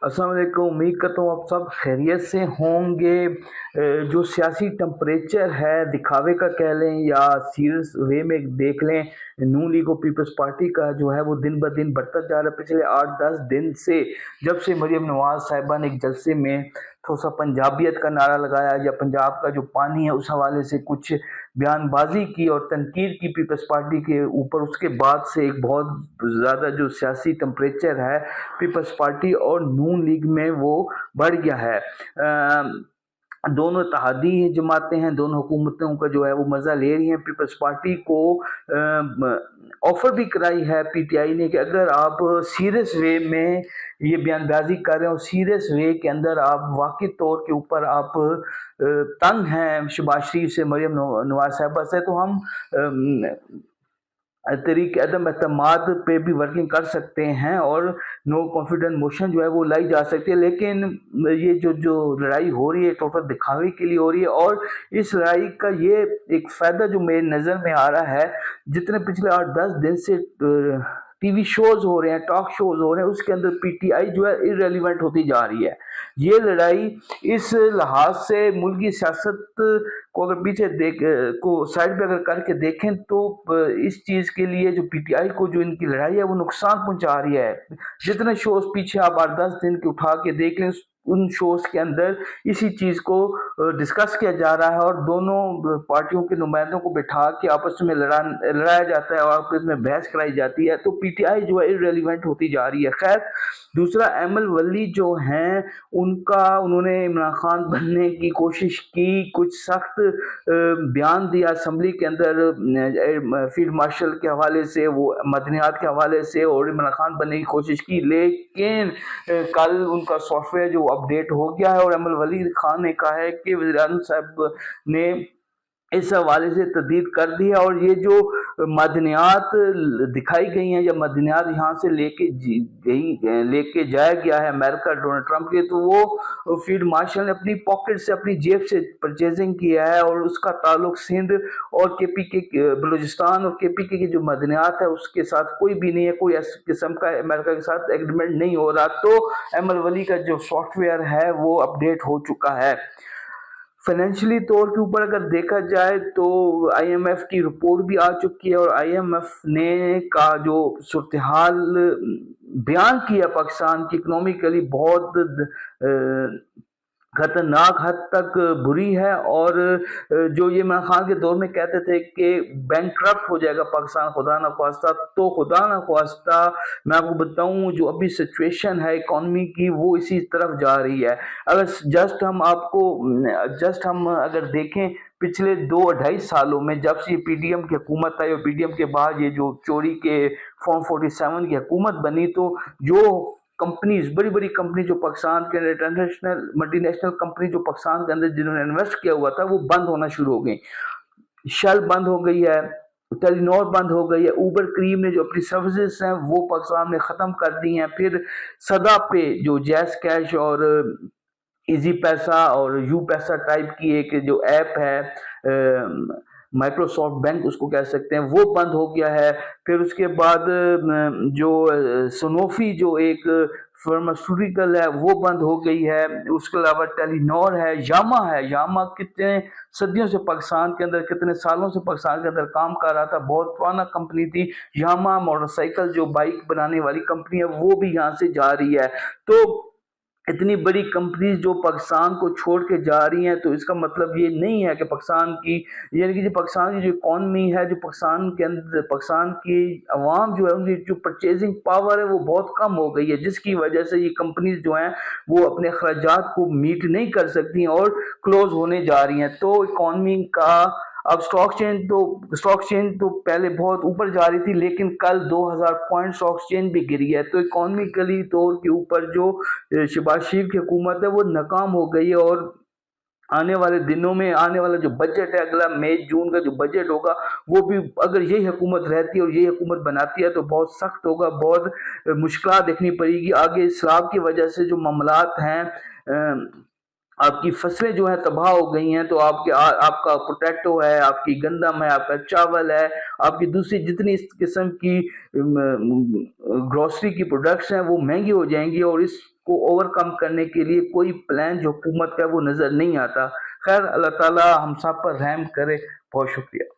अस्सलाम वालेकुम। उम्मीद करता हूँ आप सब खैरियत से होंगे। जो सियासी टेम्परेचर है, दिखावे का कह लें या सीरियस वे में देख लें, नून लीग और पीपल्स पार्टी का जो है वो दिन ब दिन बढ़ता जा रहा है। पिछले 8-10 दिन से जब से मरियम नवाज साहिबा ने एक जलसे में थोड़ा सा पंजाबियत का नारा लगाया या पंजाब का जो पानी है उस हवाले से कुछ बयानबाजी की और तनकीद की पीपल्स पार्टी के ऊपर, उसके बाद से एक बहुत ज़्यादा जो सियासी टेम्परेचर है पीपल्स पार्टी और नून लीग में वो बढ़ गया है। दोनों इत्तेहादी जमातें हैं, दोनों हुकूमतों का जो है वो मज़ा ले रही हैं। पीपल्स पार्टी को ऑफर भी कराई है पीटीआई ने कि अगर आप सीरियस वे में ये बयानबाजी कर रहे हैं और सीरियस वे के अंदर आप वाकई तौर के ऊपर आप तंग हैं शहबाज शरीफ से, मरियम नवाज साहिबा से, तो हम तरीक अदम एतमाद पे भी वर्किंग कर सकते हैं और नो कॉन्फिडेंस मोशन जो है वो लाई जा सकती है। लेकिन ये जो लड़ाई हो रही है टोटल दिखावे के लिए हो रही है और इस लड़ाई का ये एक फ़ायदा जो मेरी नज़र में आ रहा है, जितने पिछले 8-10 दिन से टीवी शोज हो रहे हैं, टॉक शोज हो रहे हैं, उसके अंदर पीटीआई जो है इररेलेवेंट होती जा रही है। ये लड़ाई इस लिहाज से मुल्क की सियासत को अगर पीछे को साइड पे अगर करके देखें तो इस चीज़ के लिए जो पीटीआई को जो इनकी लड़ाई है वो नुकसान पहुंचा रही है। जितने शोज पीछे आप 8-10 दिन के उठा के देख लें, उन शोज के अंदर इसी चीज़ को डिस्कस किया जा रहा है और दोनों पार्टियों के नुमाइंदों को बिठा के आपस में लड़ाया जाता है और आपस में बहस कराई जाती है। तो पीटीआई जो है इररेलेवेंट होती जा रही है। खैर, दूसरा एमएल वली जो हैं उन्होंने इमरान खान बनने की कोशिश की, कुछ सख्त बयान दिया असम्बली के अंदर फील्ड मार्शल के हवाले से, वो मदनियात के हवाले से, और इमरान खान बनने की कोशिश की। लेकिन कल उनका सॉफ्टवेयर जो अपडेट हो गया है और एमएल वली खान ने कहा है कि वज़ीर-ए-आज़म साहब ने इस हवाले से तस्दीक कर दी है और ये जो मदनियात दिखाई गई हैं या मदनियात यहाँ से लेके जाया गया है अमेरिका डोनाल्ड ट्रंप के, तो वो फील्ड मार्शल ने अपनी पॉकेट से, अपनी जेब से परचेजिंग किया है और उसका ताल्लुक सिंध और केपीके बलूचिस्तान और केपीके की जो मदनियात है उसके साथ कोई भी नहीं है। कोई इस किस्म का अमेरिका के साथ एग्रीमेंट नहीं हो रहा। तो एमएल वली का जो सॉफ्टवेयर है वो अपडेट हो चुका है। फाइनेंशियली तौर के ऊपर अगर देखा जाए तो आईएमएफ की रिपोर्ट भी आ चुकी है और आईएमएफ ने का जो सूरत हाल बयान किया पाकिस्तान की इकनॉमिकली बहुत खतरनाक हद तक बुरी है और जो ये इमरान खान के दौर में कहते थे कि बैंकक्रप्ट हो जाएगा पाकिस्तान खुदा न ख्वास्ता, तो खुदा न ख्वास्ता मैं आपको बताऊं जो अभी सिचुएशन है इकॉनमी की वो इसी तरफ जा रही है। अगर जस्ट हम अगर देखें पिछले 2-2.5 सालों में जब से पीडीएम की हुकूमत आई और पीडीएम के बाद ये जो चोरी के फॉर्म 47 की हुकूमत बनी, तो जो कंपनीज, बड़ी बड़ी कंपनी जो पाकिस्तान के अंदर, इंटरनेशनल मल्टीनेशनल कंपनी जो पाकिस्तान के अंदर जिन्होंने इन्वेस्ट किया हुआ था वो बंद होना शुरू हो गई। शेल बंद हो गई है, टेलीनॉर बंद हो गई है, उबर क्रीम ने जो अपनी सर्विसेज हैं वो पाकिस्तान में ख़त्म कर दी हैं। फिर सदा पे जो जैस कैश और इजी पैसा और यू पैसा टाइप की एक जो ऐप है, माइक्रोसॉफ्ट बैंक उसको कह सकते हैं, वो बंद हो गया है। फिर उसके बाद जो सनोफी जो एक फार्मास्यूटिकल है वो बंद हो गई है। उसके अलावा टेलीनॉर है, यामा कितने सदियों से पाकिस्तान के अंदर, कितने सालों से पाकिस्तान के अंदर काम कर रहा था, बहुत पुराना कंपनी थी। यामा मोटरसाइकिल जो बाइक बनाने वाली कंपनी है वो भी यहाँ से जा रही है। तो इतनी बड़ी कंपनीज जो पाकिस्तान को छोड़ के जा रही हैं, तो इसका मतलब ये नहीं है कि पाकिस्तान की, यानी कि जो पाकिस्तान की जो इकॉनमी है, जो पाकिस्तान के अंदर पाकिस्तान की आवाम जो है उनकी जो परचेजिंग पावर है वो बहुत कम हो गई है, जिसकी वजह से ये कंपनीज जो हैं वो अपने अखराजात को मीट नहीं कर सकती और क्लोज होने जा रही हैं। तो इकॉनमी का अब स्टॉक चेंज तो पहले बहुत ऊपर जा रही थी, लेकिन कल 2000 पॉइंट स्टॉक चेंज भी गिरी है। तो इकॉनमिकली तौर के ऊपर जो शहबाज शरीफ की हुकूमत है वो नाकाम हो गई है और आने वाले दिनों में आने वाला जो बजट है, अगला मई जून का जो बजट होगा, वो भी अगर यही हुकूमत रहती है और यही हुकूमत बनाती है तो बहुत सख्त होगा, बहुत मुश्किल देखनी पड़ेगी आगे। सैलाब की वजह से जो मामलात हैं, आपकी फसलें जो है तबाह हो गई हैं, तो आपका पोटैटो है, आपकी गंदम है, आपका चावल है, आपकी दूसरी जितनी इस किस्म की ग्रोसरी की प्रोडक्ट्स हैं वो महंगी हो जाएंगी और इस کو اوورکم کرنے کے لیے کوئی پلان جو حکومت کا وہ نظر نہیں آتا. خیر اللہ تعالیٰ ہم سب پر رحم کرے. بہت شکریہ.